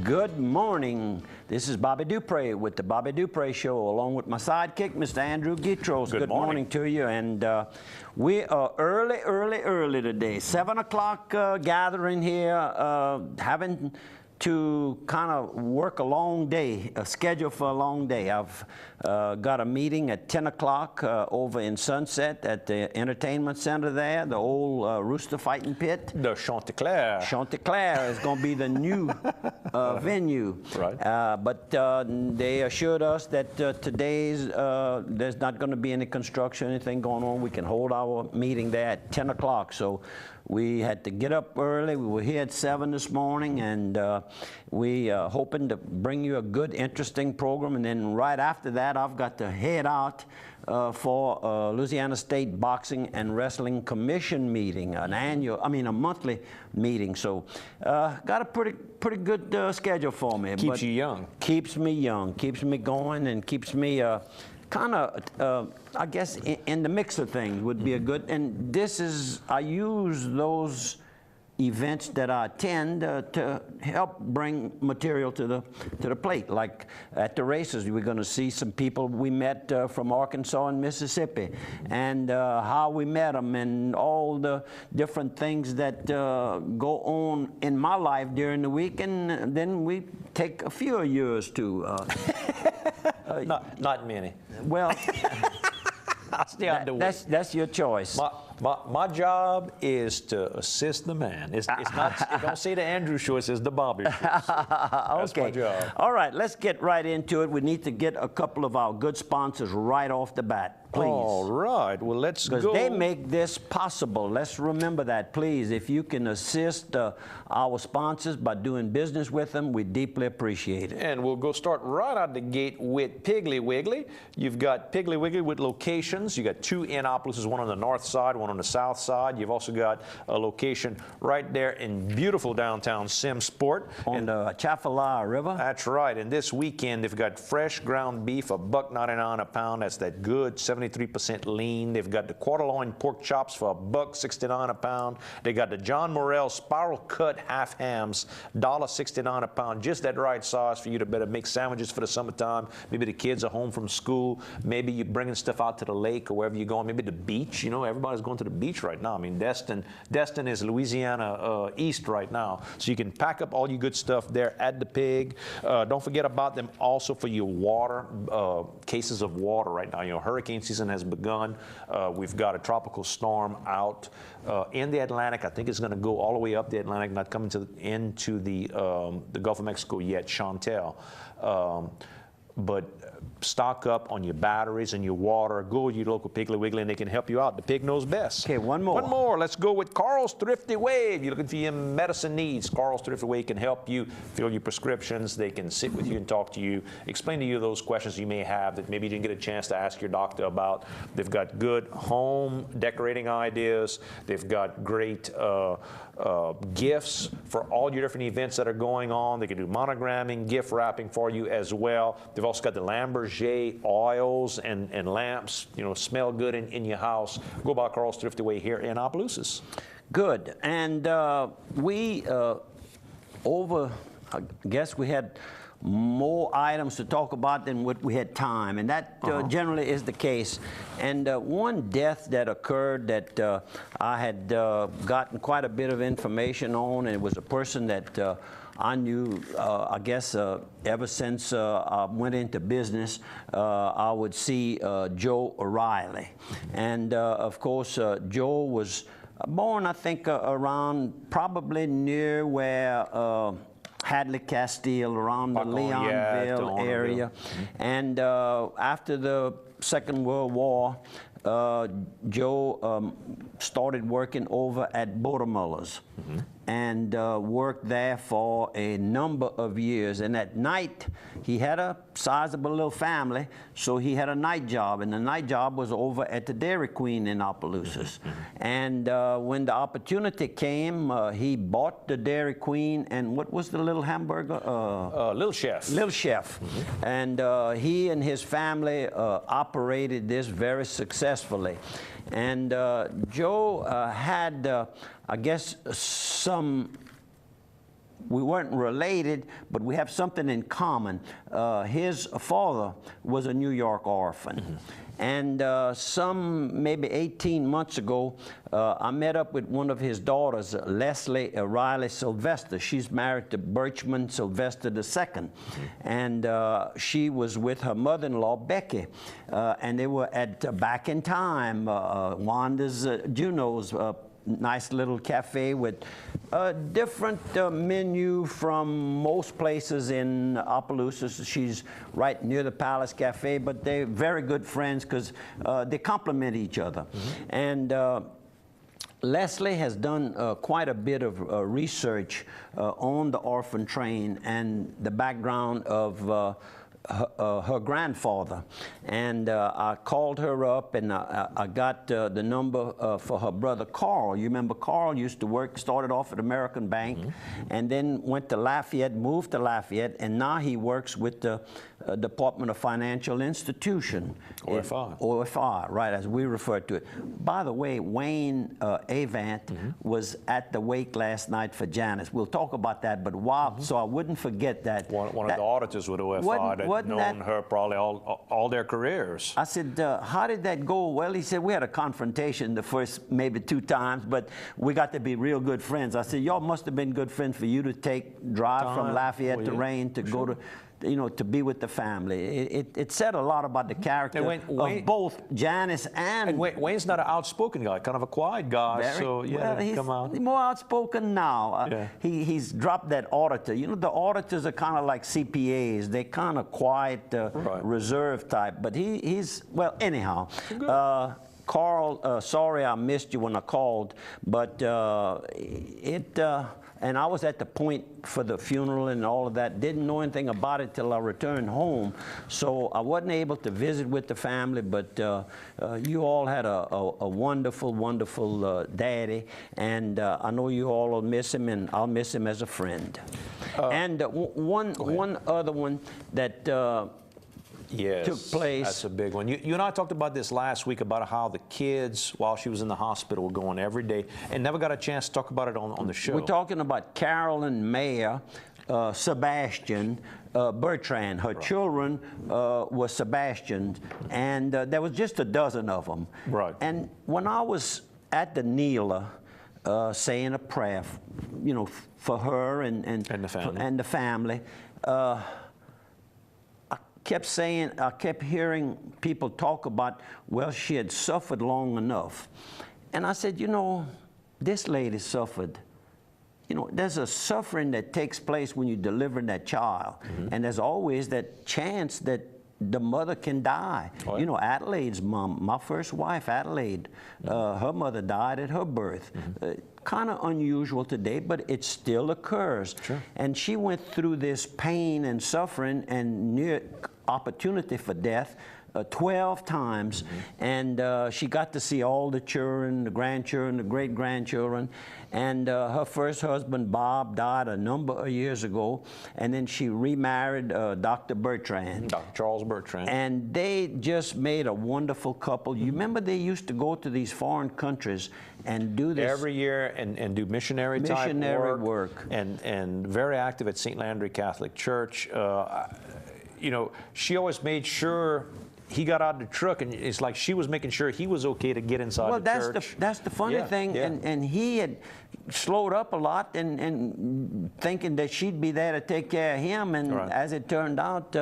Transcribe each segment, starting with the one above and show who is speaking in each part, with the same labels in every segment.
Speaker 1: Good morning. This is Bobby Dupre with the Bobby Dupre Show, along with my sidekick, Mr. Andrew Gitros.
Speaker 2: Good morning
Speaker 1: to you. And we are early today. 7 o'clock gathering here, having to kind of work a long day, a schedule for a long day. I've got a meeting at 10 o'clock over in Sunset at the entertainment center there, the old rooster fighting pit.
Speaker 2: The Chanticleer.
Speaker 1: Chanticleer is going to be the new venue.
Speaker 2: Right.
Speaker 1: But they assured us that today's, there's not going to be any construction, anything going on. We can hold our meeting there at 10 o'clock. So we had to get up early. We were here at 7 this morning, and we hoping to bring you a good, interesting program. And then right after that, I've got to head out for Louisiana State Boxing and Wrestling Commission meeting, a monthly meeting. So got a pretty good schedule for me.
Speaker 2: Keeps you young.
Speaker 1: Keeps me young, keeps me going, and keeps me kind of, I guess, in the mix of things would be a good. And this is, I use those events that I attend to help bring material to the plate. Like at the races, we're going to see some people we met from Arkansas and Mississippi, and how we met them, and all the different things that go on in my life during the week, and then we take a few of yours too.
Speaker 2: Not many.
Speaker 1: Well, that's your choice.
Speaker 2: My job is to assist the man. It's not. Don't say the Andrew Show. It says the Bobby Show. That's my job.
Speaker 1: All right, let's get right into it. We need to get a couple of our good sponsors right off the bat, please.
Speaker 2: All right. Well, let's go.
Speaker 1: Because they make this possible. Let's remember that, please. If you can assist our sponsors by doing business with them, we deeply appreciate it.
Speaker 2: And we'll go start right out the gate with Piggly Wiggly. You've got Piggly Wiggly with locations. You got two in Annapolis, one on the north side, one on the south side. You've also got a location right there in beautiful downtown Simsport.
Speaker 1: On the Atchafalaya River.
Speaker 2: That's right. And this weekend, they've got fresh ground beef, $1.99 a pound. That's that good 73% lean. They've got the quarter loin pork chops for $1.69 a pound. They got the John Morrell spiral cut half hams, $1.69 a pound. Just that right size for you to better make sandwiches for the summertime. Maybe the kids are home from school. Maybe you're bringing stuff out to the lake or wherever you're going. Maybe the beach. You know, everybody's going to the beach right now. I mean, Destin is Louisiana East right now. So you can pack up all your good stuff there at the Pig. Don't forget about them also for your water, cases of water right now. You know, hurricane season has begun. We've got a tropical storm out in the Atlantic. I think it's going to go all the way up the Atlantic, not coming into the Gulf of Mexico yet, Chantel. But stock up on your batteries and your water. Go to your local Piggly Wiggly and they can help you out. The pig knows best.
Speaker 1: Okay, one more.
Speaker 2: One more. Let's go with Carl's Thrifty Way. If you're looking for your medicine needs, Carl's Thrifty Way can help you fill your prescriptions. They can sit with you and talk to you, explain to you those questions you may have that maybe you didn't get a chance to ask your doctor about. They've got good home decorating ideas. They've got great gifts for all your different events that are going on. They can do monogramming, gift wrapping for you as well. They've also got the Lamberger oils and lamps, you know, smell good in your house. Go by Carl's Thrifty Way here in Opelousas.
Speaker 1: Good. And we, I guess we had more items to talk about than what we had time, and that generally is the case. And one death that occurred that I had gotten quite a bit of information on, and it was a person that I knew, I guess, ever since I went into business, I would see Joe O'Reilly. And of course, Joe was born, I think, around probably near where Hadley Castile, around the Leonville area. And after the Second World War, Joe started working over at Buttermiller's. And worked there for a number of years. And at night, he had a sizable little family, so he had a night job. And the night job was over at the Dairy Queen in Opelousas. And when the opportunity came, he bought the Dairy Queen, and what was the little hamburger?
Speaker 2: Little Chef.
Speaker 1: Little Chef. And he and his family operated this very successfully. And Joe had, I guess, some we weren't related, but we have something in common. His father was a New York orphan. And some maybe 18 months ago, I met up with one of his daughters, Leslie Riley Sylvester. She's married to Birchman Sylvester II. And she was with her mother-in-law, Becky. And they were at Back in Time, Wanda's, Juno's nice little cafe with a different menu from most places in Opelousas. She's right near the Palace Cafe, but they're very good friends because they complement each other. And Leslie has done quite a bit of research on the orphan train and the background of her grandfather, and I called her up, and I got the number for her brother Carl. You remember Carl used to work, started off at American Bank, and then went to Lafayette, moved to Lafayette, and now he works with the Department of Financial Institution.
Speaker 2: OFI.
Speaker 1: OFI, right, as we refer to it. By the way, Wayne Avant was at the wake last night for Janice. We'll talk about that, but while, so I wouldn't forget that.
Speaker 2: One of the auditors with OFI that known her probably all their careers.
Speaker 1: I said, how did that go? Well, he said, we had a confrontation the first maybe 2 times, but we got to be real good friends. I said, y'all must have been good friends for you to drive from Lafayette to Rayne to go to, you know, to be with the family. It said a lot about the character of both Janice and
Speaker 2: Wayne's not an outspoken guy, kind of a quiet guy. So yeah,
Speaker 1: well,
Speaker 2: come on.
Speaker 1: He's more outspoken now. He's dropped that auditor. You know, the auditors are kind of like CPAs. They're kind of quiet, reserved type. But he's well. Anyhow. Carl, sorry I missed you when I called, but and I was at the point for the funeral and all of that. Didn't know anything about it till I returned home, so I wasn't able to visit with the family. But you all had a wonderful, wonderful daddy, and I know you all will miss him, and I'll miss him as a friend. And one other one that took place.
Speaker 2: That's a big one. You and I talked about this last week about how the kids, while she was in the hospital, were going every day and never got a chance to talk about it on the show.
Speaker 1: We're talking about Carolyn Mayer, Sebastian, Bertrand. Her children were Sebastian, and there was just a dozen of them. Right. And when I was at the kneeler, saying a prayer, you know, for her and the family, I kept hearing people talk about, well, she had suffered long enough. And I said, you know, this lady suffered. You know, there's a suffering that takes place when you deliver that child. And there's always that chance that the mother can die. You know, Adelaide's mom, my first wife, Adelaide, her mother died at her birth. Kind of unusual today, but it still occurs. And she went through this pain and suffering and near opportunity for death 12 times, and she got to see all the children, the grandchildren, the great-grandchildren, and her first husband, Bob, died a number of years ago, and then she remarried Dr. Bertrand.
Speaker 2: Dr. Charles Bertrand.
Speaker 1: And they just made a wonderful couple. You remember they used to go to these foreign countries and do this
Speaker 2: every year and do missionary type work. And very active at St. Landry Catholic Church. You know, she always made sure he got out of the truck, and it's like she was making sure he was okay to get inside the church.
Speaker 1: Well, that's the funny thing, and he had slowed up a lot and thinking that she'd be there to take care of him, and as it turned out,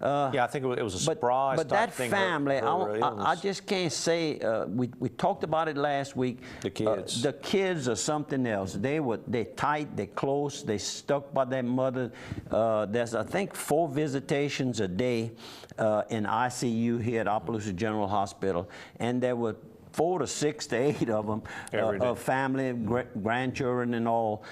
Speaker 2: I think it was a surprise.
Speaker 1: But that family, I just can't say. We talked about it last week. The kids are something else. They're tight, they're close, they stuck by their mother. There's, I think, 4 visitations a day in ICU here at Opelousas General Hospital, and there were 4 to 6 to 8 of them, of family, grandchildren and all,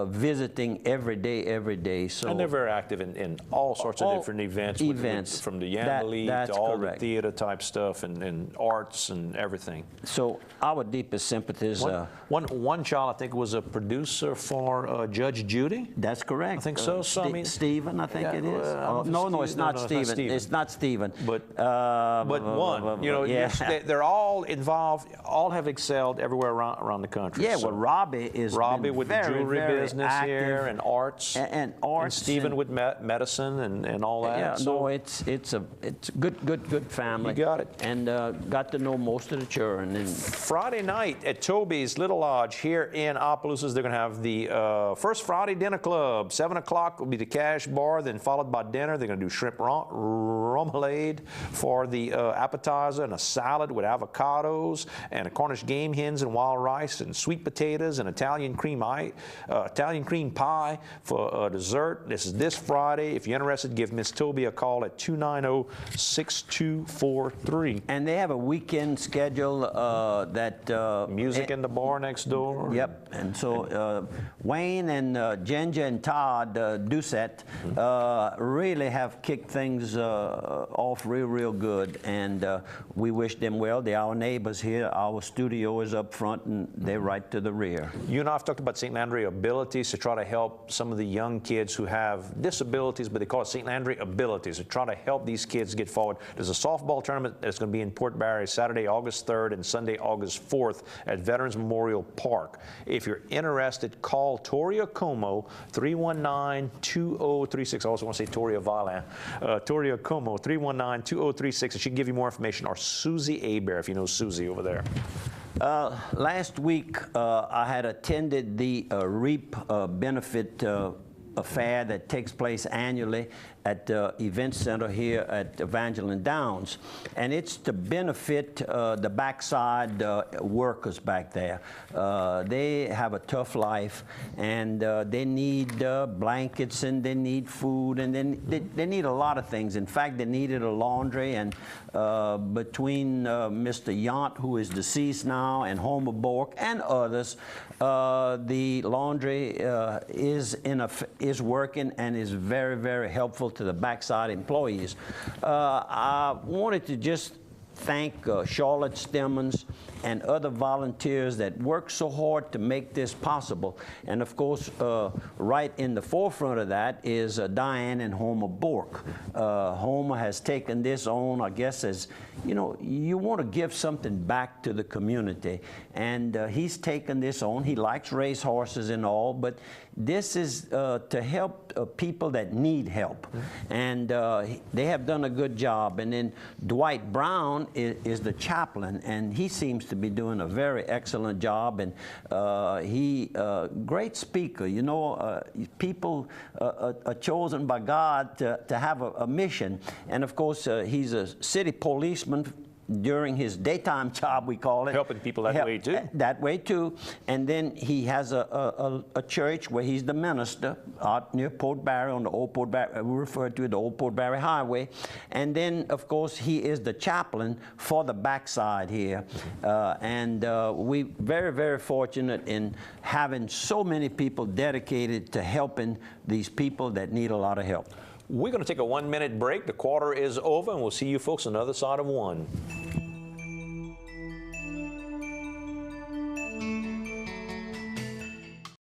Speaker 1: visiting every day. So,
Speaker 2: and they're very active in all sorts of different events. From the Yamali to all the theater type stuff and arts and everything.
Speaker 1: So our deepest sympathies.
Speaker 2: One child, I think, was a producer for Judge Judy.
Speaker 1: That's correct.
Speaker 2: I think so.
Speaker 1: Stephen, I think it is. No, it's not Stephen. It's not Stephen.
Speaker 2: But one, you know, they're all involved all have excelled everywhere around the country.
Speaker 1: Yeah,
Speaker 2: So
Speaker 1: well, Robbie is
Speaker 2: Robbie with the jewelry business here,
Speaker 1: active.
Speaker 2: and arts,
Speaker 1: And arts,
Speaker 2: Stephen
Speaker 1: and-
Speaker 2: with medicine and all that.
Speaker 1: Yeah,
Speaker 2: So
Speaker 1: no, it's a good family.
Speaker 2: You got it.
Speaker 1: And got to know most of the children. And
Speaker 2: Friday night at Toby's Little Lodge here in Opelousas, they're going to have the First Friday Dinner Club. 7 o'clock will be the cash bar, then followed by dinner. They're going to do shrimp remoulade for the appetizer, and a salad with avocados, and a Cornish game hens and wild rice, and sweet potatoes, and Italian cream pie for dessert. This is this Friday. If you're interested, give Miss Toby a call at 290-6243.
Speaker 1: and they have a weekend schedule that
Speaker 2: Music in the bar next door.
Speaker 1: Yep, and so Wayne and Ginger and Todd Doucette really have kicked things off real good, and we wish them well. They're our neighbors here. Our studio is up front, and they're right to the rear.
Speaker 2: You and I have talked about St. Landry abilities to try to help some of the young kids who have disabilities, but they call it St. Landry abilities, to try to help these kids get forward. There's a softball tournament that's going to be in Port Barre Saturday, August 3rd and Sunday, August 4th at Veterans Memorial Park. If you're interested, call Toria Como, 319-2036. I also want to say Toria Violin. Toria Como, 319-2036. And she can give you more information. Or Susie Abear, if you know Susie over there.
Speaker 1: Last week, I had attended the REAP benefit affair that takes place annually at the event center here at Evangeline Downs, and it's to benefit the backside workers back there. They have a tough life, and they need blankets, and they need food, and they need a lot of things. In fact, they needed a laundry, and between Mr. Yant, who is deceased now, and Homer Bork and others, the laundry is working and is very helpful to the backside employees. I wanted to just thank Charlotte Stemmons and other volunteers that work so hard to make this possible. And of course, right in the forefront of that is Diane and Homer Bork. Homer has taken this on, I guess, as, you know, you want to give something back to the community. And he's taken this on. He likes race horses and all, but this is to help people that need help. And they have done a good job. And then Dwight Brown is the chaplain, and he seems to be doing a very excellent job, and great speaker. You know, people are chosen by God to have a mission, and of course he's a city policeman during his daytime job, we call it.
Speaker 2: Helping people that way too.
Speaker 1: That way too. And then he has a church where he's the minister out near Port Barre, on the old Port Barre, we refer to it the old Port Barre Highway. And then, of course, he is the chaplain for the backside here. And we very fortunate in having so many people dedicated to helping these people that need a lot of help.
Speaker 2: We're going to take a 1-minute break. The quarter is over, and we'll see you folks on the other side of one.